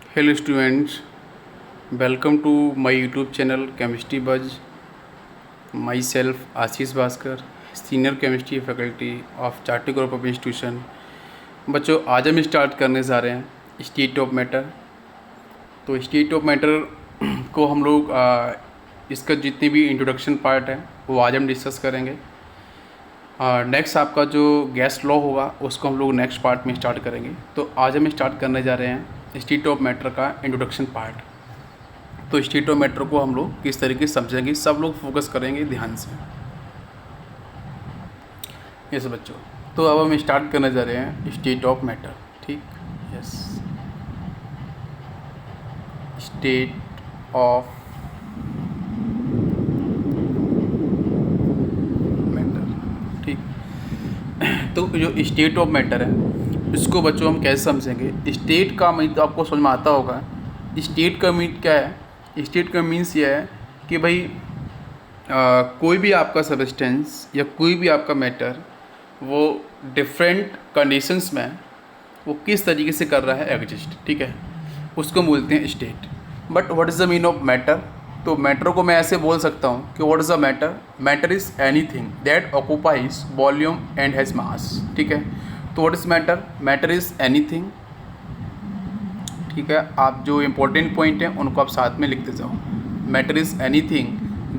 Hello students, welcome to my YouTube channel Chemistry Buzz. Myself Ashish Bhaskar, senior chemistry faculty of चार्टी group of institution. बच्चों, आज हम start करने जा रहे हैं स्टेट ऑफ मैटर। तो स्टेट ऑफ मैटर को हम लोग इसका जितनी भी इंट्रोडक्शन पार्ट है वो आज हम डिस्कस करेंगे। नेक्स्ट आपका जो गैस लॉ होगा उसको हम लोग नेक्स्ट पार्ट में स्टार्ट करेंगे। तो आज हम स्टार्ट करने जा रहे हैं स्टेट ऑफ मैटर का इंट्रोडक्शन पार्ट। तो स्टेट ऑफ मैटर को हम लोग किस तरीके से समझेंगे, सब लोग फोकस करेंगे ध्यान से। यस बच्चों, तो अब हम स्टार्ट करने जा रहे हैं स्टेट ऑफ मैटर। ठीक, यस, स्टेट ऑफ मैटर। ठीक, तो जो स्टेट ऑफ मैटर है इसको बच्चों हम कैसे समझेंगे। स्टेट का मीन तो आपको समझ में आता होगा। स्टेट का मीन क्या है? स्टेट का मीन्स ये है कि भाई कोई भी आपका सब्सटेंस या कोई भी आपका मैटर वो डिफरेंट कंडीशंस में वो किस तरीके से कर रहा है एग्जिस्ट। ठीक है, उसको बोलते हैं state. But what is the mean of matter? तो मैटर को मैं ऐसे बोल सकता हूँ कि what is the matter? Matter is anything that occupies volume and has मास। ठीक है, तो what is matter? Matter is anything. ठीक है, आप जो इम्पोर्टेंट पॉइंट हैं उनको आप साथ में लिखते जाओ। Matter is anything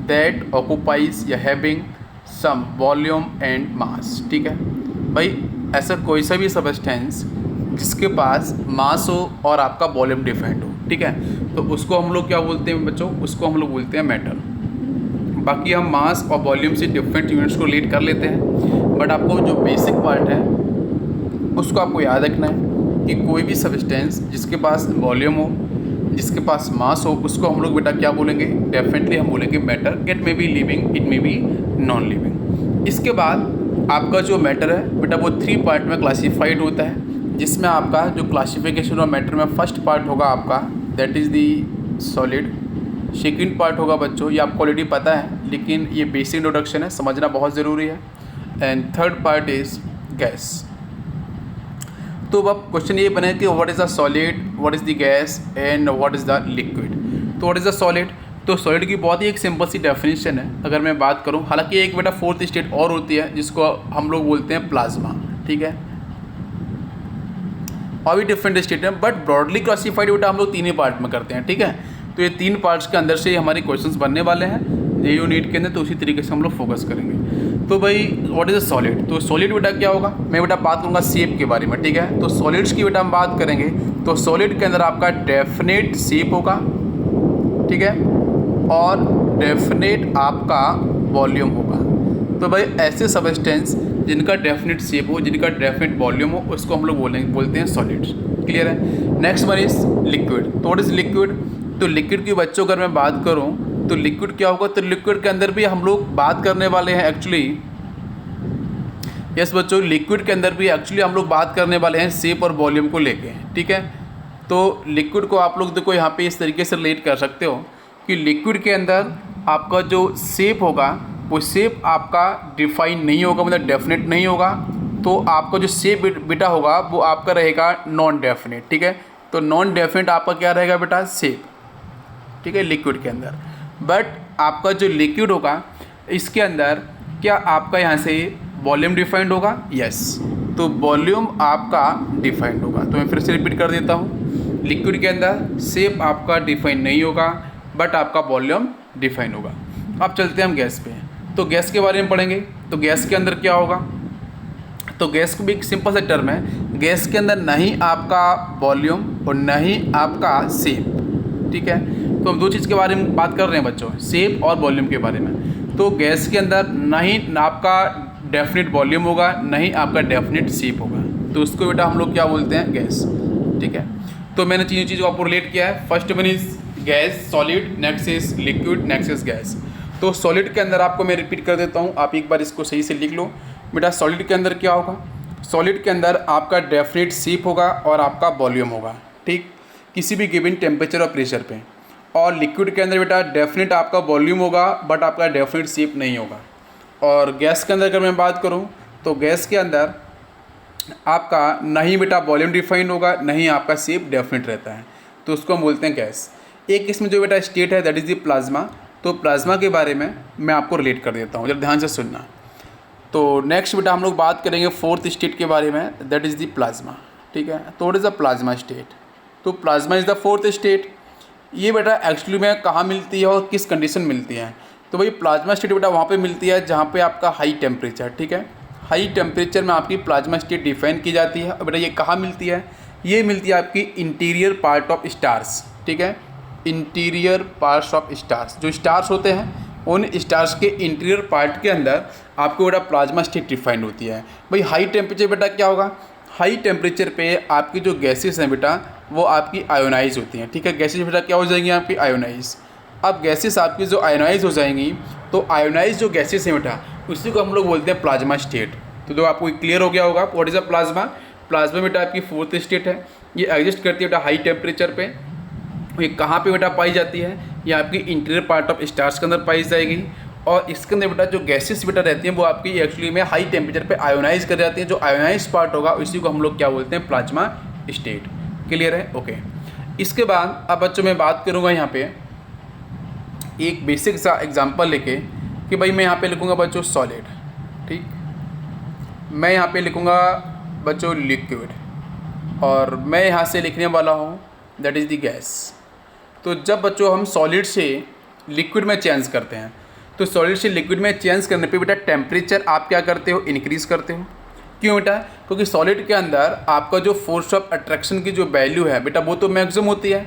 that occupies या having some volume and mass. ठीक है भाई, ऐसा कोई सा भी सब्सटेंस जिसके पास मास हो और आपका वॉल्यूम डिफाइंड हो। ठीक है, तो उसको हम लोग क्या बोलते हैं बच्चों? उसको हम लोग बोलते हैं मैटर। बाकी हम मास और वॉल्यूम से डिफरेंट यूनिट्स को रिलेट कर लेते हैं, बट आपको जो बेसिक पार्ट है उसको आपको याद रखना है कि कोई भी सब्सटेंस जिसके पास वॉल्यूम हो, जिसके पास मास हो, उसको हम लोग बेटा क्या बोलेंगे? डेफिनेटली हम बोलेंगे matter. It may be living, it may be non living. इसके बाद आपका जो मैटर है बेटा वो 3 पार्ट में क्लासीफाइड होता है, जिसमें आपका जो क्लासिफिकेशन ऑफ मैटर में फर्स्ट पार्ट होगा आपका that is the solid. Second part होगा बच्चों, ये आपको ऑलरेडी पता है लेकिन ये बेसिक इंट्रोडक्शन है, समझना बहुत ज़रूरी है। And third part is gas. तो अब क्वेश्चन ये बने कि what is the solid, what is the gas and what is the liquid. तो व्हाट इज़ द सॉलिड? तो सॉलिड की बहुत ही एक सिंपल सी डेफिनेशन है अगर मैं बात करूं। हालांकि एक बेटा फोर्थ स्टेट और होती है जिसको हम लोग बोलते हैं प्लाज्मा। ठीक है, और भी डिफरेंट स्टेट है, बट ब्रॉडली क्लासीफाइड बेटा हम लोग 3 ही पार्ट में करते हैं। ठीक है, तो ये 3 पार्ट्स के अंदर से हमारे क्वेश्चंस बनने वाले हैं ये यूनिट के अंदर, तो उसी तरीके से हम लोग फोकस करेंगे। तो भाई व्हाट इज़ अ सॉलिड? तो सॉलिड बेटा क्या होगा? मैं बेटा बात करूँगा शेप के बारे में। ठीक है, तो सॉलिड्स की बेटा हम बात करेंगे तो सॉलिड के अंदर आपका डेफिनेट शेप होगा। ठीक है, और डेफिनेट आपका वॉल्यूम होगा। तो भाई ऐसे सब्सटेंस जिनका डेफिनेट शेप हो, जिनका डेफिनेट वॉल्यूम हो, उसको हम लोग बोलते हैं सॉलिड्स। क्लियर है? Next one is liquid. तो व्हाट इज़ लिक्विड? तो लिक्विड की बच्चों अगर मैं बात करूं तो लिक्विड क्या होगा? तो लिक्विड के अंदर भी हम लोग बात करने वाले हैं एक्चुअली। यस बच्चों, लिक्विड के अंदर भी एक्चुअली हम लोग बात करने वाले हैं शेप और वॉल्यूम को लेके। ठीक है, तो लिक्विड को आप लोग देखो यहाँ पे इस तरीके से रिलेट कर सकते हो कि लिक्विड के अंदर आपका जो शेप होगा वो शेप आपका डिफाइन नहीं होगा, मतलब डेफिनेट नहीं होगा। तो आपका जो शेप बेटा होगा वो आपका रहेगा नॉन डेफिनेट। ठीक है, तो नॉन डेफिनेट आपका क्या रहेगा बेटा? शेप। ठीक है, लिक्विड के अंदर। बट आपका जो लिक्विड होगा इसके अंदर क्या आपका यहाँ से वॉल्यूम डिफाइंड होगा? यस, तो वॉल्यूम आपका डिफाइंड होगा। तो मैं फिर से रिपीट कर देता हूँ, लिक्विड के अंदर शेप आपका डिफाइन नहीं होगा बट आपका वॉल्यूम डिफाइन होगा। अब चलते हैं हम गैस पे। तो गैस के बारे में पढ़ेंगे। तो गैस के अंदर क्या होगा? तो गैस को भी एक सिंपल सा टर्म है, गैस के अंदर नहीं आपका वॉल्यूम और नहीं आपका शेप। ठीक है, तो हम 2 चीज़ के बारे में बात कर रहे हैं बच्चों, शेप और वॉल्यूम के बारे में। तो गैस के अंदर नहीं आपका डेफिनेट वॉल्यूम होगा, नहीं आपका डेफिनेट शेप होगा, तो उसको बेटा हम लोग क्या बोलते हैं? गैस। ठीक है, तो मैंने तीनों चीज़ को आपको रिलेट किया है। First one is gas solid, next is liquid, next is gas. तो सॉलिड के अंदर आपको मैं रिपीट कर देता हूँ, आप एक बार इसको सही से लिख लो बेटा। सॉलिड के अंदर क्या होगा? सॉलिड के अंदर आपका डेफिनेट शेप होगा और आपका वॉल्यूम होगा। ठीक, किसी भी गिवन टेम्परेचर और प्रेशर पे। और लिक्विड के अंदर बेटा डेफिनेट आपका वॉल्यूम होगा बट आपका डेफिनेट शेप नहीं होगा। और गैस के अंदर अगर मैं बात करूं तो गैस के अंदर आपका नहीं बेटा वॉल्यूम डिफाइंड होगा, नहीं आपका शेप डेफिनेट रहता है। तो उसको हम बोलते हैं गैस। एक इसमें जो बेटा स्टेट है दैट इज़ द प्लाज्मा। तो प्लाज्मा के बारे में मैं आपको रिलेट कर देता हूँ, जरा ध्यान से सुनना। तो नेक्स्ट बेटा हम लोग बात करेंगे फोर्थ स्टेट के बारे में, दैट इज़ द प्लाज्मा। ठीक है, तो what is the plasma state? तो plasma is the fourth state. ये बेटा एक्चुअली में कहाँ मिलती है और किस कंडीशन मिलती है? तो भाई प्लाज्मा स्टेट बेटा वहाँ पे मिलती है जहाँ पे आपका हाई टेम्परेचर, ठीक है, हाई टेम्परेचर में आपकी प्लाज्मा स्टेट डिफाइन की जाती है। और बेटा ये कहाँ मिलती है? ये मिलती है आपकी इंटीरियर पार्ट ऑफ स्टार्स, ठीक है, इंटीरियर पार्ट्स ऑफ स्टार्स। जो स्टार्स होते हैं उन स्टार्स के इंटीरियर पार्ट के अंदर आपको बेटा प्लाज्मा स्टेट डिफाइंड होती है। भाई हाई टेम्परेचर बेटा क्या होगा? हाई टेम्परेचर पे आपकी जो गैसेस हैं बेटा वो आपकी आयोनाइज होती हैं, ठीक है। गैसेस बेटा क्या हो जाएंगी? आपकी आयोनाइज। अब गैसेस आपकी जो आयोनाइज हो जाएंगी, तो आयोनाइज जो गैसेस हैं बेटा उसी को हम लोग बोलते हैं प्लाज्मा स्टेट। तो जो आपको क्लियर हो गया होगा what is a plasma. Plasma बेटा आपकी फोर्थ स्टेट है। ये एग्जिस्ट करती है बेटा हाई टेम्परेचर पे। ये कहाँ पे बेटा पाई जाती है? ये आपकी इंटीरियर पार्ट ऑफ स्टार्स के अंदर पाई जाएगी। और इसके अंदर बेटा जो गैसेस बेटा रहती हैं वो आपकी एक्चुअली में हाई टेम्परेचर पे आयोनाइज कर जाती हैं। जो आयोनाइज पार्ट होगा उसी को हम लोग क्या बोलते हैं? Plasma state. क्लियर है? ओके। इसके बाद अब बच्चों मैं बात करूँगा यहाँ पे एक बेसिक सा एग्जाम्पल लेके कि भाई मैं यहाँ पे लिखूँगा बच्चों सॉलिड, ठीक, मैं यहाँ पे लिखूँगा बच्चों लिक्विड, और मैं यहाँ से लिखने वाला हूँ दैट इज़ द गैस। तो जब बच्चों हम सॉलिड से लिक्विड में चेंज करते हैं, तो सॉलिड से लिक्विड में चेंज करने पे बेटा टेम्परेचर आप क्या करते हो? इंक्रीज़ करते हो। क्यों बेटा? क्योंकि सॉलिड के अंदर आपका जो फोर्स ऑफ अट्रैक्शन की जो वैल्यू है बेटा वो तो मैक्सिमम होती है,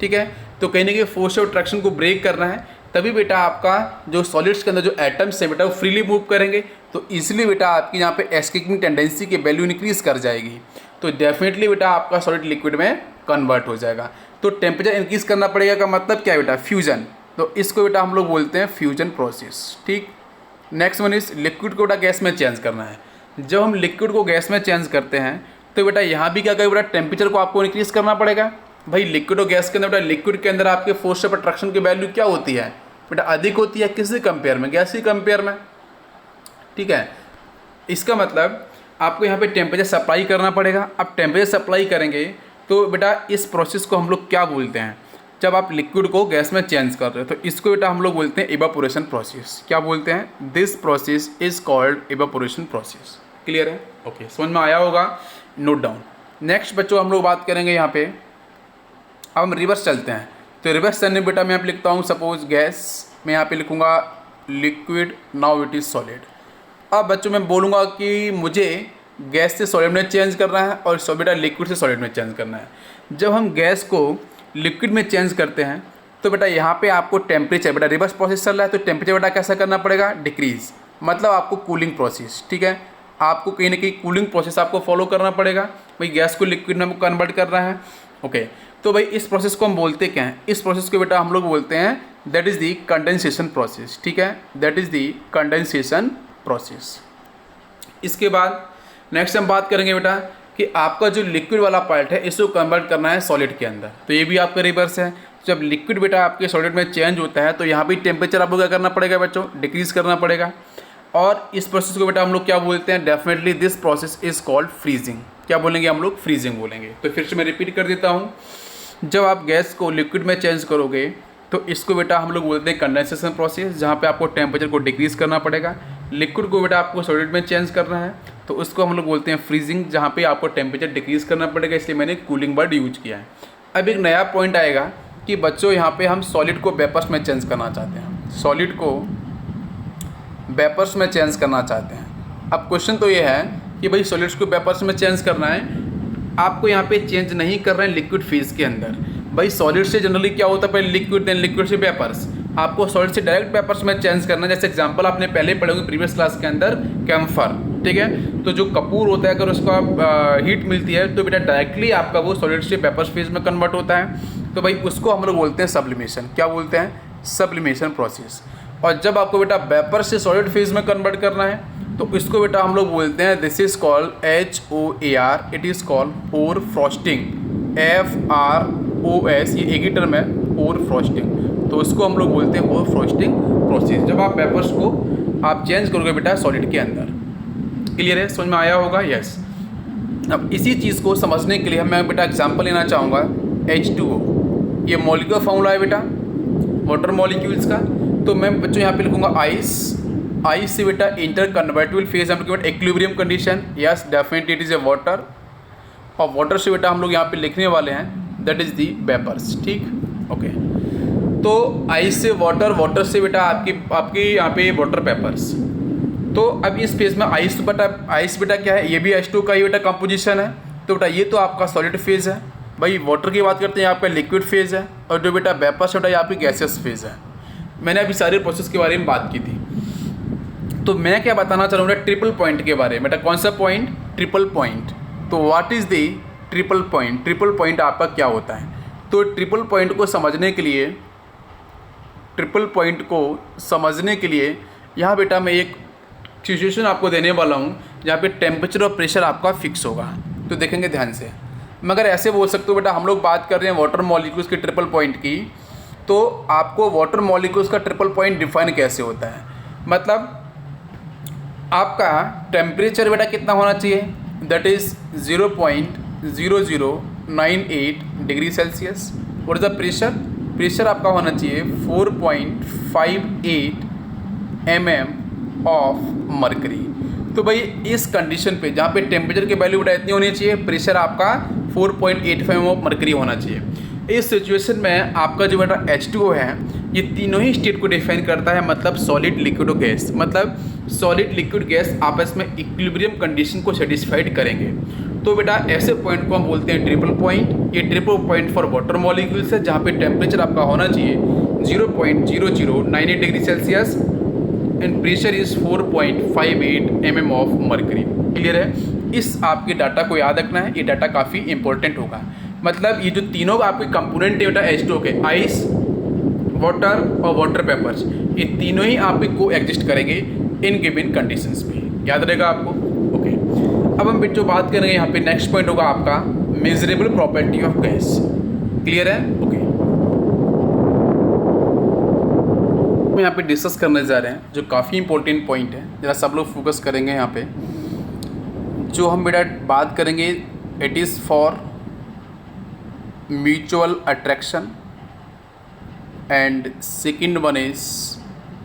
ठीक है। तो कहीं ना कहीं फोर्स ऑफ अट्रैक्शन को ब्रेक करना है, तभी बेटा आपका जो सॉलिड्स के अंदर जो एटम्स है बेटा वो फ्रीली मूव करेंगे। तो इसलिए बेटा आपकी यहाँ पे एस्केपिंग टेंडेंसी की वैल्यू इंक्रीज़ कर जाएगी। तो डेफिनेटली बेटा आपका सॉलिड लिक्विड में कन्वर्ट हो जाएगा। तो टेम्परेचर इंक्रीज़ करना पड़ेगा का मतलब क्या है बेटा? फ्यूजन। तो इसको बेटा हम लोग बोलते हैं फ्यूजन प्रोसेस, ठीक। नेक्स्ट वन इज लिक्विड को बेटा गैस में चेंज करना है। जब हम लिक्विड को गैस में चेंज करते हैं तो बेटा यहाँ भी क्या करें बेटा? टेम्परेचर को आपको इंक्रीज़ करना पड़ेगा। भाई लिक्विड और गैस के अंदर बेटा लिक्विड के अंदर आपके फोर्स ऑफ अट्रैक्शन की वैल्यू क्या होती है बेटा? अधिक होती है। किससे कंपेयर में? गैस के कंपेयर में, ठीक है। इसका मतलब आपको यहाँ पे टेम्परेचर सप्लाई करना पड़ेगा। अब टेम्परेचर सप्लाई करेंगे तो बेटा इस प्रोसेस को हम लोग क्या बोलते हैं? जब आप लिक्विड को गैस में चेंज कर रहे हो तो इसको बेटा हम लोग बोलते हैं इवापोरेशन प्रोसेस। क्या बोलते हैं? This process is called evaporation process. Clear है? ओके, समझ में आया होगा, नोट डाउन। नेक्स्ट बच्चों हम लोग बात करेंगे यहाँ पे, अब हम रिवर्स चलते हैं। तो रिवर्स चलने बेटा मैं यहाँ पे लिखता हूँ सपोज गैस, मैं यहाँ पे लिखूँगा liquid, now it is solid. अब बच्चों मैं बोलूँगा कि मुझे गैस से सॉलिड में चेंज करना है और बेटा लिक्विड से सॉलिड में चेंज करना है। जब हम गैस को लिक्विड में चेंज करते हैं तो बेटा यहाँ पे आपको टेम्परेचर बेटा रिवर्स प्रोसेस चल रहा है, तो टेम्परेचर बेटा कैसा करना पड़ेगा? डिक्रीज़। मतलब आपको कूलिंग प्रोसेस, ठीक है, आपको कहीं ना कहीं कूलिंग प्रोसेस आपको फॉलो करना पड़ेगा। भाई गैस को लिक्विड में कन्वर्ट कर रहा है, ओके। तो भाई इस प्रोसेस को हम बोलते क्या हैं? इस प्रोसेस को बेटा हम लोग बोलते हैं that is the condensation process, ठीक है, that is the condensation process. इसके बाद नेक्स्ट हम बात करेंगे बेटा कि आपका जो लिक्विड वाला पार्ट है इसको कन्वर्ट करना है सॉलिड के अंदर। तो ये भी आपका रिवर्स है। जब लिक्विड बेटा आपके सॉलिड में चेंज होता है तो यहाँ भी टेम्परेचर आपको क्या करना पड़ेगा बच्चों? डिक्रीज़ करना पड़ेगा। और इस प्रोसेस को बेटा हम लोग क्या बोलते हैं? Definitely this process is called freezing. क्या बोलेंगे हम लोग? फ्रीजिंग बोलेंगे। तो फिर से मैं रिपीट कर देता हूँ, जब आप गैस को लिक्विड में चेंज करोगे तो इसको बेटा हम लोग बोलते हैं कंडेंसेशन प्रोसेस, जहाँ पे आपको टेम्परेचर को डिक्रीज़ करना पड़ेगा। लिक्विड को बेटा आपको सॉलिड में चेंज करना है तो उसको हम लोग बोलते हैं फ्रीजिंग, जहाँ पे आपको टेम्परेचर डिक्रीज़ करना पड़ेगा, इसलिए मैंने कूलिंग वर्ड यूज किया है। अब एक नया पॉइंट आएगा कि बच्चों यहाँ पे हम सॉलिड को वेपर्स में चेंज करना चाहते हैं, सॉलिड को वेपर्स में चेंज करना चाहते हैं। अब क्वेश्चन तो ये है कि भाई सॉलिड्स को वेपर्स में चेंज करना है, आपको यहाँ पे चेंज नहीं कर रहे हैं लिक्विड फेज के अंदर। भाई सॉलिड से जनरली क्या होता है? पहले लिक्विड, देन लिक्विड से वेपर्स। आपको सॉलिड से डायरेक्ट वेपर्स में चेंज करना है। जैसे एग्जांपल आपने पहले पढ़े होंगे प्रीवियस क्लास के अंदर, कैम्फर, ठीक है। तो जो कपूर होता है अगर उसका हीट मिलती है तो बेटा डायरेक्टली आपका वो सॉलिड से वेपर्स फेज में कन्वर्ट होता है। तो भाई उसको हम लोग बोलते हैं सब्लिमेशन। क्या बोलते हैं? Sublimation process. और जब आपको बेटा वेपर से सॉलिड फेज में कन्वर्ट करना है तो इसको बेटा हम लोग बोलते हैं this is called HOAR, it is called होर फ्रॉस्टिंग, FROS, ये एक ही टर्म है, होर फ्रॉस्टिंग। तो उसको हम लोग बोलते हैं होर फ्रॉस्टिंग प्रोसेस, जब आप वेपर्स को आप चेंज करोगे बेटा सॉलिड के अंदर। क्लियर है? समझ में आया होगा? यस। अब इसी चीज़ को समझने के लिए मैं बेटा एग्जांपल लेना चाहूँगा H2O। ये मॉलिक्यूलर फॉर्मूला है बेटा वाटर मॉलिक्यूल्स का। तो मैं बच्चों यहाँ पे लिखूँगा आइस। आइस से बेटा इंटर कन्वर्टिबल फेज हम लोग equilibrium condition, yes definitely it is a water. और वाटर से बेटा हम लोग यहाँ पे लिखने वाले हैं दैट इज़ दी वेपर्स, ठीक ओके। तो आइस से वाटर, वाटर से बेटा आपकी यहाँ पे वाटर पेपर्स। तो अब इस फेज में आइस बेटा क्या है, ये भी H2 का ही बेटा कंपोजिशन है। तो बेटा ये तो आपका सॉलिड फेज है। भाई वाटर की बात करते हैं, आपका लिक्विड फेज है, और जो बेटा वेपर्स बेटा ये आपकी गैसियस फेज है। मैंने अभी सारे प्रोसेस के बारे में बात की थी। तो मैं क्या बताना चाहूँगा ट्रिपल पॉइंट के बारे में। बेटा कौन सा पॉइंट, ट्रिपल पॉइंट। तो what is the triple point, triple point आपका क्या होता है। तो ट्रिपल पॉइंट को समझने के लिए यहाँ बेटा मैं एक सिचुएशन आपको देने वाला हूँ जहाँ पे टेम्परेचर और प्रेशर आपका फिक्स होगा। तो देखेंगे ध्यान से। मगर ऐसे बोल सकते हो बेटा हम लोग बात कर रहे हैं वाटर मॉलिक्यूल्स के ट्रिपल पॉइंट की, तो आपको वाटर मॉलिक्यूल्स का ट्रिपल पॉइंट डिफाइन कैसे होता है। मतलब आपका टेम्परेचर बेटा कितना होना चाहिए, दैट इज़ 0.0098 डिग्री सेल्सियस। और द प्रेशर आपका होना चाहिए 4.58 mm ऑफ मरकरी। तो भाई इस कंडीशन पे जहाँ पे टेम्परेचर की वैल्यू बेटा इतनी होनी चाहिए, प्रेशर आपका 4.85 mm ऑफ मरकरी होना चाहिए। इस सिचुएशन में आपका जो बेटा H2O है ये तीनों ही स्टेट को डिफाइन करता है, मतलब सॉलिड, लिक्विड और गैस। मतलब सॉलिड, लिक्विड, गैस आपस में इक्विलिब्रियम कंडीशन को सेटिस्फाइड करेंगे। तो बेटा ऐसे पॉइंट को हम बोलते हैं ट्रिपल पॉइंट। ये triple point for water molecules है जहाँ पे टेम्परेचर आपका होना चाहिए 0.0098 degree Celsius and pressure is 4.58 mm of mercury. Clear है। इस आपके डाटा को याद रखना है, ये डाटा काफ़ी इंपॉर्टेंट होगा। मतलब ये जो तीनों आपके कंपोनेंट है बेटा H2O के, आइस, वाटर और वाटर पेपर्स, ये तीनों ही आपके को एग्जिस्ट करेंगे इन गिवन कंडीशंस पे। याद रहेगा आपको ओके। अब हम जो बात करेंगे यहाँ पे नेक्स्ट पॉइंट होगा आपका measurable property of gas. Clear है ओके। हम यहाँ पे डिस्कस करने जा रहे हैं जो काफ़ी इंपॉर्टेंट पॉइंट है, जरा सब लोग फोकस करेंगे यहाँ पे। जो हम बेटा बात करेंगे it is for mutual attraction and second one is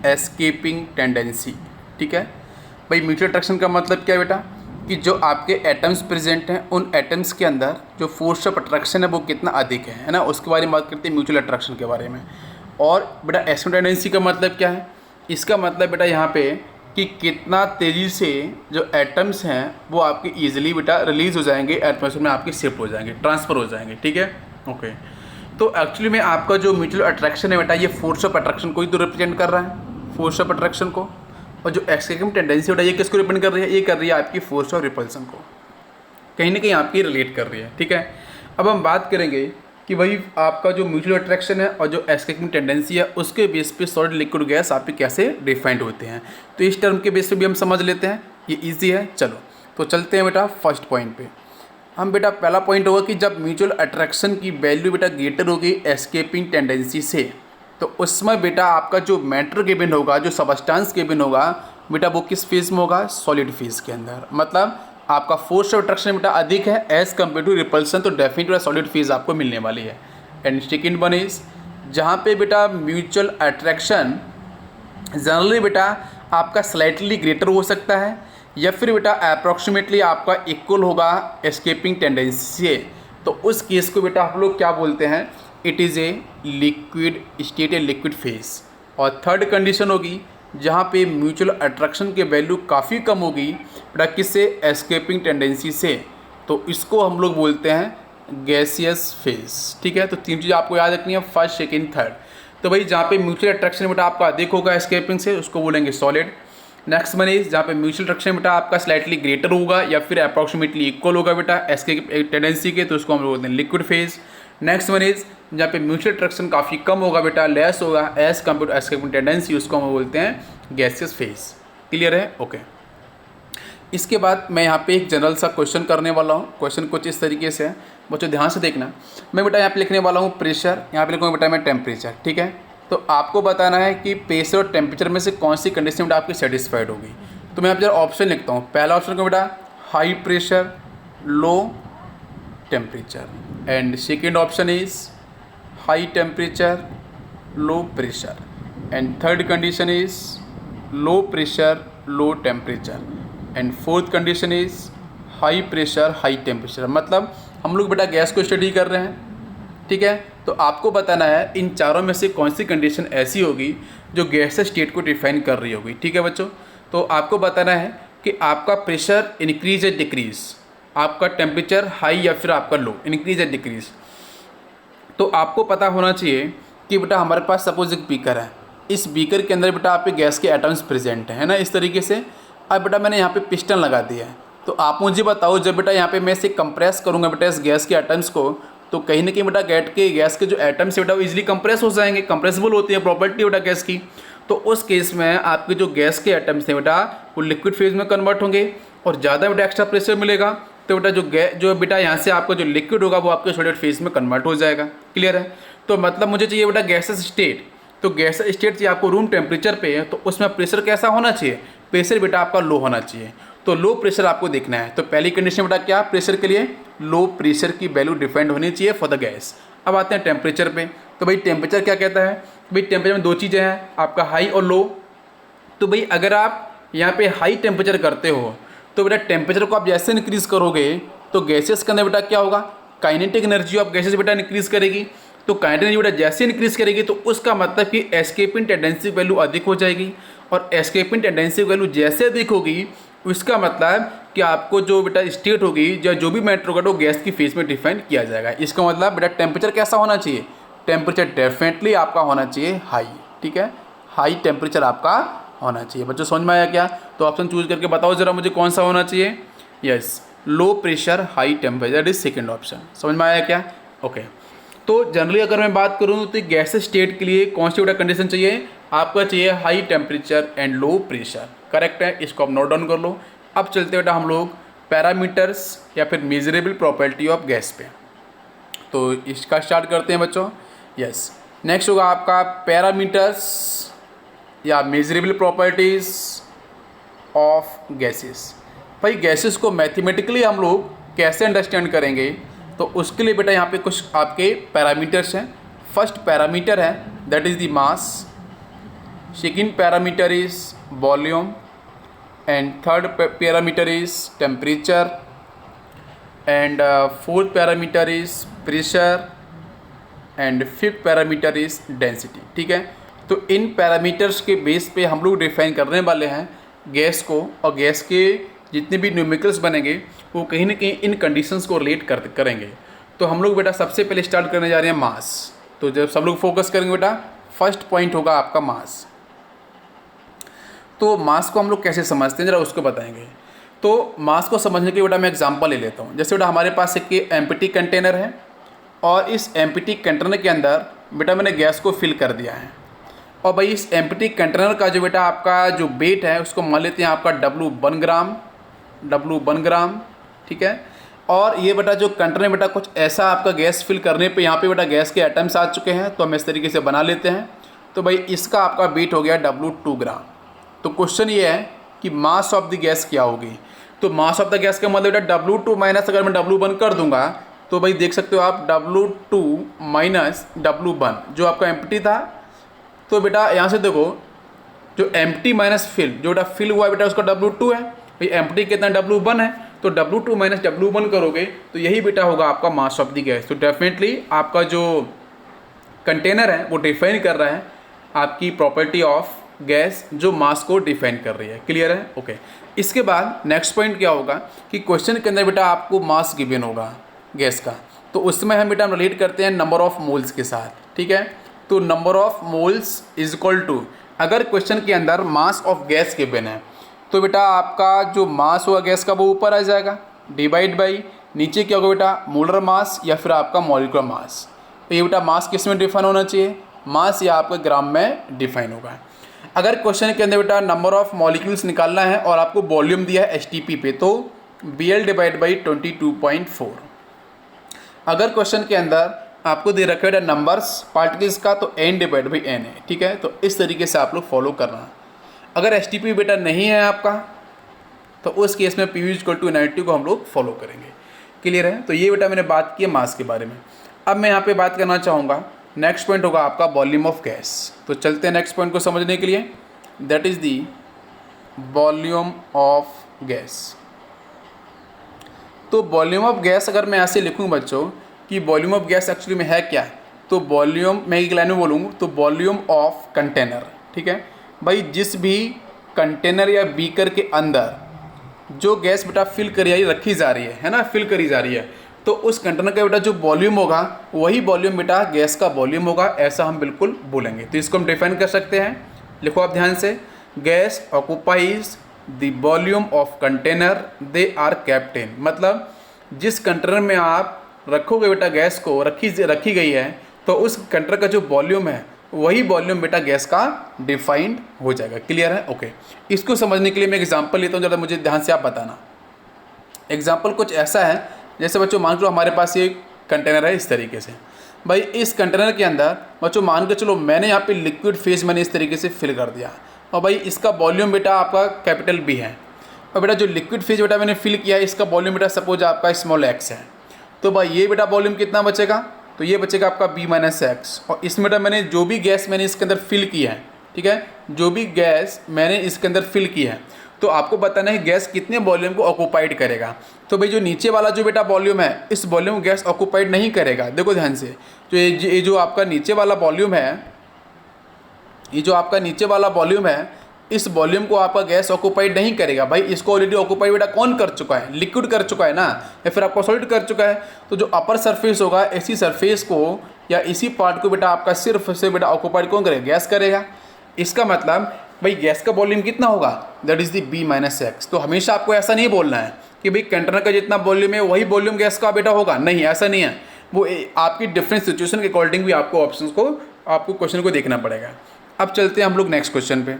escaping tendency. ठीक है भाई, म्यूचुअल अट्रैक्शन का मतलब क्या है बेटा कि जो आपके एटम्स प्रेजेंट हैं उन एटम्स के अंदर जो फोर्स ऑफ अट्रैक्शन है वो कितना अधिक है ना, उसके बारे में बात करते हैं म्यूचुअल अट्रैक्शन के बारे में। और बेटा एस्केपिंग टेंडेंसी का मतलब क्या है, इसका मतलब बेटा यहाँ पे कि कितना तेज़ी से जो एटम्स हैं वो आपके ईजिली बेटा रिलीज़ हो जाएंगे, एटमॉस्फेयर में आपके शिफ्ट हो जाएंगे, ट्रांसफ़र हो जाएंगे। ठीक है ओके। तो एक्चुअली में आपका जो म्यूचुअल अट्रैक्शन है बेटा ये फोर्स ऑफ अट्रैक्शन को ही तो रिप्रेजेंट कर रहा है, फोर्स ऑफ अट्रैक्शन को। और जो एस्केपिंग टेंडेंसी बेटा ये किसको रिप्रेजेंट कर रही है, ये कर रही है आपकी फोर्स ऑफ रिपल्सन को, कहीं ना कहीं आपकी रिलेट कर रही है। ठीक है, अब हम बात करेंगे कि वही आपका जो म्यूचुअल अट्रैक्शन है और जो एस्केपिंग टेंडेंसी है उसके बेस पे सॉलिड, लिक्विड, गैस आपके कैसे डिफाइंड होते हैं। तो इस टर्म के बेस पे भी हम समझ लेते हैं, ये ईजी है। चलो तो चलते हैं बेटा फर्स्ट पॉइंट पे। हम बेटा पहला पॉइंट होगा कि जब म्यूचुअल अट्रैक्शन की वैल्यू बेटा ग्रेटर होगी एस्केपिंग टेंडेंसी से, तो उसमें बेटा आपका जो मैटर गिवन होगा, जो सबस्टेंस गिवन होगा बेटा वो किस फेज में होगा, सॉलिड फेज के अंदर। मतलब आपका फोर्स ऑफ अट्रैक्शन बेटा अधिक है एज कम्पेयर टू रिपल्सन, तो डेफिनेटली सॉलिड फेज आपको मिलने वाली है। एंड सेकेंड वन इज जहाँ पे बेटा म्यूचुअल अट्रैक्शन जनरली बेटा आपका स्लाइटली ग्रेटर हो सकता है या फिर बेटा अप्रॉक्सीमेटली आपका इक्वल होगा एस्केपिंग टेंडेंसी से, तो उस केस को बेटा आप लोग क्या बोलते हैं, it is a liquid state, a liquid phase. और थर्ड कंडीशन होगी जहाँ पे म्यूचुअल अट्रैक्शन के वैल्यू काफ़ी कम होगी बेटा किससे, एस्केपिंग टेंडेंसी से, तो इसको हम लोग बोलते हैं गैसियस फेज। ठीक है, तो तीन चीज़ आपको याद रखनी है, फर्स्ट, सेकेंड, थर्ड। तो भाई जहाँ पे म्यूचुअल अट्रैक्शन बेटा आपका अधिक होगा एस्केपिंग से उसको बोलेंगे सॉलिड। नेक्स्ट वन इज जहाँ पे म्यूचुअल अट्रैक्शन बेटा आपका स्लाइटली ग्रेटर होगा या फिर अप्रॉक्सीमेटली इक्वल होगा बेटा एस्केपिंग टेंडेंसी के, तो उसको हम लोग बोलते हैं liquid phase. Next one is जहाँ पे म्यूचुअल अट्रैक्शन काफ़ी कम होगा बेटा, लेस होगा as compared to escaping tendency, उसको हम बोलते हैं गैसियस फेज। क्लियर है ओके। इसके बाद मैं यहाँ पे एक जनरल सा क्वेश्चन करने वाला हूँ। क्वेश्चन कुछ इस तरीके से है, बच्चों ध्यान से देखना। मैं बेटा यहाँ पे लिखने वाला हूँ प्रेशर, यहाँ पे लिखूँगा बेटा मैं टेम्परेचर। ठीक है, तो आपको बताना है कि प्रेशर और टेम्परेचर में से कौन सी कंडीशन बेटा आपकी सेटिस्फाइड होगी। तो मैं यहाँ पर ऑप्शन लिखता हूँ। पहला ऑप्शन को बेटा high pressure, low temperature, and second option is high temperature low pressure, and third condition is low pressure low temperature, and fourth condition is high pressure high temperature. मतलब हम लोग बेटा गैस को स्टडी कर रहे हैं, ठीक है। तो आपको बताना है इन चारों में से कौन सी कंडीशन ऐसी होगी जो गैस स्टेट को डिफाइन कर रही होगी, ठीक है बच्चों। तो आपको बताना है कि आपका प्रेशर इंक्रीज या डिक्रीज, आपका टेम्परेचर हाई या फिर आपका लो, इंक्रीज या डिक्रीज। तो आपको पता होना चाहिए कि बेटा हमारे पास सपोज एक बीकर है, इस बीकर के अंदर बेटा आपके गैस के एटम्स प्रेजेंट है ना, इस तरीके से। अब बेटा मैंने यहाँ पे पिस्टन लगा दिया है, तो आप मुझे बताओ जब बेटा यहाँ पे मैं इसे कंप्रेस करूँगा बेटा इस गैस के एटम्स को, तो कहीं ना कहीं बेटा गैस के जो एटम्स है बेटा वो इजीली कंप्रेस हो जाएंगे, कंप्रेसिबल होती है प्रॉपर्टी बेटा गैस की। तो उस केस में आपके जो गैस के एटम्स हैं बेटा वो लिक्विड फेज में कन्वर्ट होंगे, और ज़्यादा बेटा एक्स्ट्रा प्रेशर मिलेगा तो बेटा जो बेटा यहाँ से आपका जो लिक्विड होगा वो आपके सॉलिड फेज में कन्वर्ट हो जाएगा। क्लियर है। तो मतलब मुझे चाहिए बेटा गैसेस स्टेट, तो गैस स्टेट चाहिए आपको रूम टेम्परेचर पे है, तो उसमें प्रेशर कैसा होना चाहिए, प्रेशर बेटा आपका लो होना चाहिए। तो लो प्रेशर आपको देखना है। तो पहली कंडीशन बेटा क्या, प्रेशर के लिए लो प्रेशर की वैल्यू डिफाइंड होनी चाहिए फॉर द गैस। अब आते हैं टेम्परेचर पे। तो भाई टेम्परेचर क्या कहता है, भाई टेम्परेचर में दो चीज़ें हैं, आपका हाई और लो। तो भाई अगर आप यहाँ पे हाई टेम्परेचर करते हो तो बेटा टेम्परेचर को आप जैसे इंक्रीज करोगे तो गैसेस के अंदर बेटा क्या होगा, काइनेटिक एनर्जी ऑफ गैसेस बेटा इंक्रीज करेगी। तो काइनेटिक एनर्जी बेटा जैसे इंक्रीज करेगी तो उसका मतलब कि एस्केपिंग टेंडेंसी वैल्यू अधिक हो जाएगी, और एस्केपिंग टेंडेंसी वैल्यू जैसे अधिक होगी उसका मतलब कि आपको जो बेटा स्टेट होगी या जो भी मैटर होगा तो गैस की फेज में डिफाइन किया जाएगा। इसका मतलब बेटा टेम्परेचर कैसा होना चाहिए, टेम्परेचर डेफिनेटली आपका होना चाहिए हाई, ठीक है, हाई टेम्परेचर आपका होना चाहिए। बच्चों समझ में आया क्या। तो ऑप्शन चूज करके बताओ जरा मुझे कौन सा होना चाहिए। Yes, low pressure high temperature is second option. समझ में आया क्या। ओके। तो जनरली अगर मैं बात करूँ तो गैस स्टेट के लिए कौन सी बेटा कंडीशन चाहिए, आपका चाहिए high temperature and low pressure. Correct है, इसको आप नोट डाउन कर लो। अब चलते बेटा हम लोग पैरामीटर्स या फिर मेजरेबल प्रॉपर्टी ऑफ गैस पे। तो इसका स्टार्ट करते हैं बच्चों। यस, नेक्स्ट होगा आपका पैरामीटर्स या मेजरेबल प्रॉपर्टीज ऑफ गैसेस। भाई गैसेस को मैथमेटिकली हम लोग कैसे अंडरस्टैंड करेंगे, तो उसके लिए बेटा यहाँ पे कुछ आपके पैरामीटर्स हैं। फर्स्ट पैरामीटर है that is the mass, second parameter is volume, and third parameter is temperature, and fourth parameter is pressure, and fifth parameter is density. ठीक है। तो इन पैरामीटर्स के बेस पे हम लोग डिफाइन करने वाले हैं गैस को, और गैस के जितने भी न्यूमेरिकल्स बनेंगे वो कहीं ना कहीं इन कंडीशंस को रिलेट करेंगे। तो हम लोग बेटा सबसे पहले स्टार्ट करने जा रहे हैं मास। तो जब सब लोग फोकस करेंगे बेटा, फर्स्ट पॉइंट होगा आपका मास। तो मास को हम लोग कैसे समझते हैं जरा उसको बताएंगे। तो मास को समझने के लिए बेटा मैं एग्जांपल ले लेता हूँ। जैसे बेटा हमारे पास एक एम्प्टी कंटेनर है, और इस एम्प्टी कंटेनर के अंदर बेटा मैंने गैस को फिल कर दिया है, और भाई इस एम्प्टी कंटेनर का जो बेटा आपका जो वेट है उसको मान लेते हैं आपका W1 ग्राम, ठीक है। और ये बेटा जो कंटेनर बेटा कुछ ऐसा आपका गैस फिल करने पे यहाँ पे बेटा गैस के एटम्स आ चुके हैं, तो हम इस तरीके से बना लेते हैं। तो भाई इसका आपका वेट हो गया W2 ग्राम। तो क्वेश्चन ये है कि मास ऑफ द गैस क्या होगी। तो मास ऑफ द गैस का मतलब बेटा W2 माइनस अगर मैं W1 कर दूंगा तो भाई देख सकते हो आप W2 माइनस W1 जो आपका एम्प्टी था। तो बेटा यहाँ से देखो जो एम्प्टी माइनस फिल, जो बेटा फिल हुआ है बेटा उसका W2 है, भाई एम्प्टी कितना W1 है, तो W2 माइनस W1 करोगे तो यही बेटा होगा आपका मास ऑफ द गैस। तो डेफिनेटली आपका जो कंटेनर है वो डिफाइन कर रहा है आपकी प्रॉपर्टी ऑफ गैस जो मास को डिफाइन कर रही है। क्लियर है। ओके। इसके बाद नेक्स्ट पॉइंट क्या होगा कि क्वेश्चन के अंदर बेटा आपको मास गिवन होगा गैस का, तो उसमें हम बेटा रिलेट करते हैं नंबर ऑफ मोल्स के साथ। ठीक है। तो number of moles is equal to, अगर क्वेश्चन के अंदर मास ऑफ गैस गिवन है तो बेटा आपका जो मास होगा गैस का वो ऊपर आ जाएगा, डिवाइड बाई नीचे क्या होगा बेटा मोलर मास या फिर आपका मॉलिक्यूलर मास। तो ये बेटा मास किस में डिफाइन होना चाहिए, मास या आपका ग्राम में डिफाइन होगा। अगर क्वेश्चन के अंदर बेटा नंबर ऑफ मॉलिक्यूल्स निकालना है और आपको वॉल्यूम दिया है STP पे, तो BL डिवाइड बाई 22.4। अगर क्वेश्चन के अंदर आपको दे रखा है नंबर्स पार्टिकल्स का, तो N डिवाइड बाई N है। ठीक है। तो इस तरीके से आप लोग फॉलो करना। अगर STP बेटा नहीं है आपका तो उस केस में PV इक्वल टू इनर्टी को हम लोग फॉलो करेंगे। क्लियर है। तो ये बेटा मैंने बात की है मास के बारे में। अब मैं यहाँ पे बात करना चाहूँगा नेक्स्ट पॉइंट होगा आपका वॉल्यूम ऑफ गैस। तो चलते हैं नेक्स्ट पॉइंट को समझने के लिए, that is the volume of gas. तो वॉल्यूम ऑफ गैस अगर मैं ऐसे लिखूँ बच्चों कि वॉल्यूम ऑफ गैस एक्चुअली में है क्या, तो वॉल्यूम, मैं एक लाइन में बोलूँ तो वॉल्यूम ऑफ कंटेनर, ठीक है भाई, जिस भी कंटेनर या बीकर के अंदर जो गैस बेटा फिल करी रखी जा रही है ना, फिल करी जा रही है, तो उस कंटेनर का बेटा जो वॉल्यूम होगा वही वॉल्यूम बेटा गैस का वॉल्यूम होगा, ऐसा हम बिल्कुल बोलेंगे। तो इसको हम डिफाइन कर सकते हैं, लिखो आप ध्यान से, gas occupies the volume of container they are kept in. मतलब जिस कंटेनर में आप रखोगे बेटा गैस को, रखी गई है, तो उस कंटेनर का जो वॉल्यूम है वही वॉल्यूम बेटा गैस का डिफाइंड हो जाएगा। क्लियर है? ओके। इसको समझने के लिए मैं एग्जांपल लेता हूँ, ज़रा मुझे ध्यान से आप बताना। एग्जांपल कुछ ऐसा है, जैसे बच्चों मान लो हमारे पास ये कंटेनर है इस तरीके से, भाई इस कंटेनर के अंदर बच्चों मान के चलो मैंने यहाँ पे लिक्विड फेज मैंने इस तरीके से फिल कर दिया, और भाई इसका वॉल्यूम बेटा आपका कैपिटल बी है, और बेटा जो लिक्विड फेज बेटा मैंने फिल किया है इसका वॉल्यूम बेटा सपोज आपका स्मॉल एक्स है, तो भाई ये बेटा वॉल्यूम कितना बचेगा, तो ये बचेगा आपका बी माइनस एक्स। और इसमें बेटा मैंने जो भी गैस मैंने इसके अंदर फिल की है, ठीक है, जो भी गैस मैंने इसके अंदर फिल की है, तो आपको बताना है गैस कितने वॉल्यूम को ऑक्यूपाइड करेगा। तो भाई जो नीचे वाला जो बेटा वॉल्यूम है, इस वॉल्यूम गैस ऑक्यूपाइड नहीं करेगा। देखो ध्यान से, जो ये जो आपका नीचे वाला वॉल्यूम है, ये जो आपका नीचे वाला वॉल्यूम है, इस वॉल्यूम को आपका गैस ऑक्यूपाइड नहीं करेगा। भाई इसको ऑलरेडी ऑक्यूपाइड बेटा कौन कर चुका है, लिक्विड कर चुका है ना, या फिर आपका सॉलिड कर चुका है। तो जो अपर सरफेस होगा, इसी सरफेस को या इसी पार्ट को बेटा आपका सिर्फ से बेटा ऑक्यूपाइड कौन करेगा, गैस करेगा। इसका मतलब भाई गैस का वॉल्यूम कितना होगा, that is the B minus X. तो हमेशा आपको ऐसा नहीं बोलना है कि भाई कंटेनर का जितना वॉल्यूम है वही वॉल्यूम गैस का बेटा होगा, नहीं, ऐसा नहीं है। वो आपकी डिफरेंट सिचुएशन के अकॉर्डिंग भी आपको ऑप्शंस को, आपको क्वेश्चन को देखना पड़ेगा। अब चलते हैं हम लोग नेक्स्ट क्वेश्चन पे।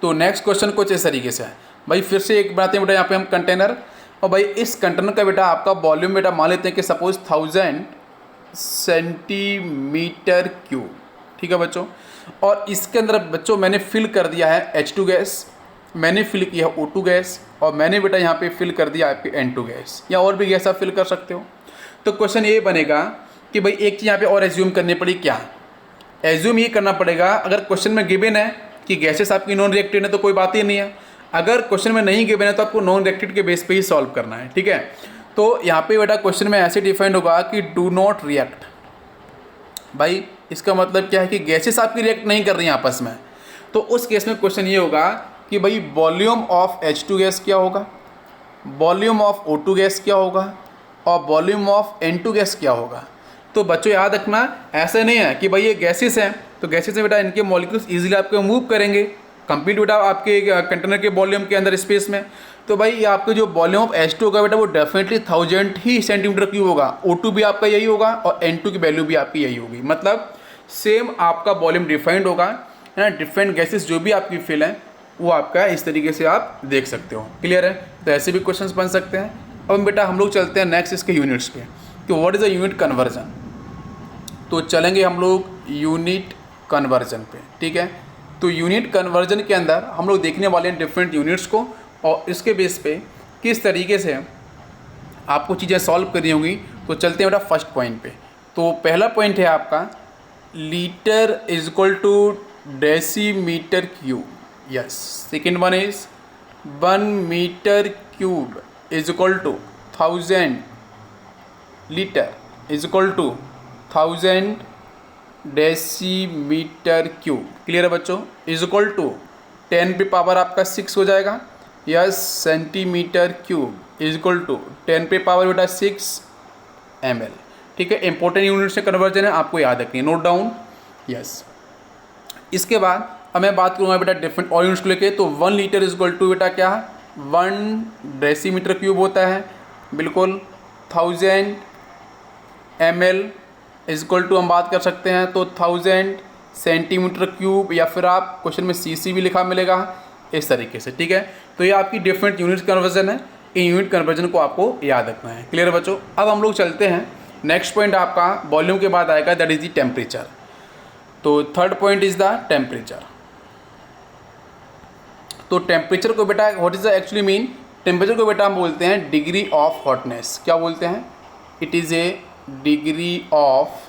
तो नेक्स्ट क्वेश्चन कुछ इस तरीके से है, भाई फिर से एक बनाते हैं बेटा यहाँ पे हम कंटेनर, और भाई इस कंटेनर का बेटा आपका वॉल्यूम बेटा मान लेते हैं कि सपोज 1000 सेंटीमीटर क्यूब, ठीक है बच्चों। और इसके अंदर बच्चों मैंने फिल कर दिया है H2 गैस, मैंने फिल किया है O2 गैस, और मैंने बेटा यहाँ पे फिल कर दिया आपके N2 गैस, या और भी गैस आप फिल कर सकते हो। तो क्वेश्चन ये बनेगा कि भाई एक चीज़ यहाँ पे और एज्यूम करनी पड़ी, क्या एज्यूम ये करना पड़ेगा, अगर क्वेश्चन में गिवन है कि गैसेस आपकी नॉन रिएक्टेड है तो कोई बात ही नहीं है, अगर क्वेश्चन में नहीं गिवन है तो आपको नॉन रिएक्टेड के बेस पे ही सॉल्व करना है, ठीक है। तो यहाँ पे बेटा क्वेश्चन में ऐसे डिफाइंड होगा कि डू नॉट रिएक्ट। भाई इसका मतलब क्या है कि गैसेस आपकी रिएक्ट नहीं कर रही हैं आपस में। तो उस केस में क्वेश्चन ये होगा कि भाई वॉल्यूम ऑफ H2 गैस क्या होगा, वॉल्यूम ऑफ O2 गैस क्या होगा, और वॉल्यूम ऑफ N2 गैस क्या होगा। तो बच्चों याद रखना, ऐसा नहीं है कि भाई ये गैसेस हैं तो गैसेस में बेटा इनके मॉलिक्यूल्स इजीली आपको मूव करेंगे कंप्लीट बेटा आपके कंटेनर के वॉल्यूम के अंदर स्पेस में। तो भाई ये आपके जो वॉल्यूम ऑफ H2 होगा बेटा वो डेफिनेटली 1000 ही सेंटीमीटर क्यूब होगा, O2 भी आपका यही होगा, और N2 की वैल्यू भी आपकी यही होगी। मतलब सेम आपका वॉल्यूम डिफाइंड होगा, है ना। डिफरेंट गैसेस जो भी आपकी फिल हैं वो आपका इस तरीके से आप देख सकते हो। क्लियर है? तो ऐसे भी क्वेश्चन बन सकते हैं। अब बेटा हम लोग चलते हैं नेक्स्ट इसके यूनिट्स पे कि what is a unit conversion. तो चलेंगे हम लोग यूनिट कन्वर्जन पे, ठीक है। तो यूनिट कन्वर्जन के अंदर हम लोग देखने वाले हैं डिफरेंट यूनिट्स को, और इसके बेस पे किस तरीके से आपको चीज़ें सॉल्व करनी होंगी। तो चलते हैं बेटा फर्स्ट पॉइंट पे। तो पहला पॉइंट है आपका litre is equal to decimetre cube, yes. Second one is 1 metre cube is equal to 1000 litre is equal to 1000 decimetre cube. Clear है बच्चों? इज इक्वल टू 10 पे पावर आपका 6 हो जाएगा, yes. Centimetre cube is equal to 10 पे power बेटा 6 ml, ठीक है। इंपॉर्टेंट यूनिट से कन्वर्जन है, आपको याद रखनी है, नोट डाउन, यस। इसके बाद अब मैं बात करूँगा बेटा डिफरेंट और यूनिट्स को लेके। तो 1 लीटर इज इक्वल टू बेटा क्या, 1 डेसीमीटर क्यूब होता है, बिल्कुल। 1000 ml इज इक्वल टू हम बात कर सकते हैं तो 1000 सेंटीमीटर क्यूब, या फिर आप क्वेश्चन में cc भी लिखा मिलेगा इस तरीके से, ठीक है। तो ये आपकी डिफरेंट यूनिट कन्वर्जन है, इन यूनिट कन्वर्जन को आपको याद रखना है। क्लियर है बच्चों? अब हम लोग चलते हैं नेक्स्ट पॉइंट आपका वॉल्यूम के बाद आएगा, दैट इज द टेम्परेचर। तो third point is the temperature. तो टेम्परेचर को बेटा what is the actually mean, temperature को बेटा हम बोलते हैं डिग्री ऑफ हॉटनेस। क्या बोलते हैं? It is a degree of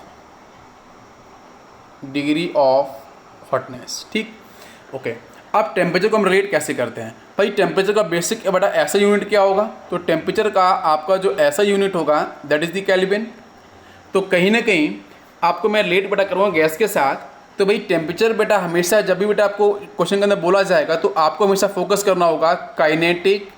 degree of hotness. ठीक, ओके। अब टेम्परेचर को हम रिलेट कैसे करते हैं भाई? टेम्परेचर का बेसिक बड़ा ऐसा यूनिट क्या होगा? तो टेम्परेचर का आपका जो ऐसा यूनिट होगा दैट इज़ द केल्विन। तो कहीं ना कहीं आपको मैं रिलेट बेटा करूँगा गैस के साथ। तो भाई टेम्परेचर बेटा हमेशा जब भी बेटा आपको क्वेश्चन के अंदर बोला जाएगा तो आपको हमेशा फोकस करना होगा काइनेटिक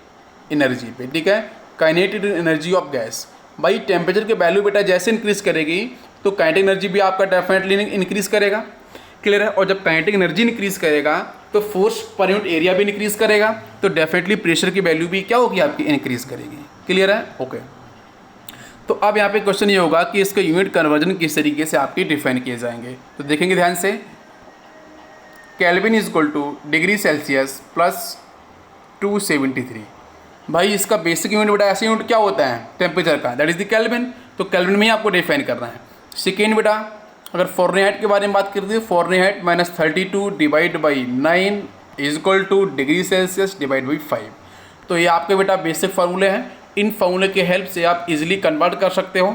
एनर्जी पे। ठीक है, काइनेटिक एनर्जी ऑफ गैस। भाई टेम्परेचर की वैल्यू बेटा जैसे इंक्रीज़ करेगी तो काइनेटिक एनर्जी भी आपका डेफिनेटली इंक्रीज़ करेगा। क्लियर है? और जब काइनेटिक एनर्जी इंक्रीज़ करेगा तो फोर्स पर यूनिट एरिया भी इंक्रीज़ करेगा, तो डेफिनेटली प्रेशर की वैल्यू भी क्या होगी आपकी? इंक्रीज़ करेगी। क्लियर है? ओके। तो अब यहाँ पे क्वेश्चन ये होगा कि इसका यूनिट कन्वर्जन किस तरीके से आपके डिफाइन किए जाएंगे। तो देखेंगे ध्यान से, kelvin is equal two degree Celsius plus 273। भाई इसका बेसिक यूनिट बेटा ऐसा यूनिट क्या होता है टेम्परेचर का? That is the kelvin. तो केल्विन में ही आपको डिफाइन करना है। सेकेंड बेटा अगर फॉरेनहाइट के बारे में बात करते हैं, Fahrenheit -32 divide by 9 is equal two degree Celsius divide by 5। तो ये आपके बेटा बेसिक फार्मूले हैं। इन फार्मूले के हेल्प से आप इजीली कन्वर्ट कर सकते हो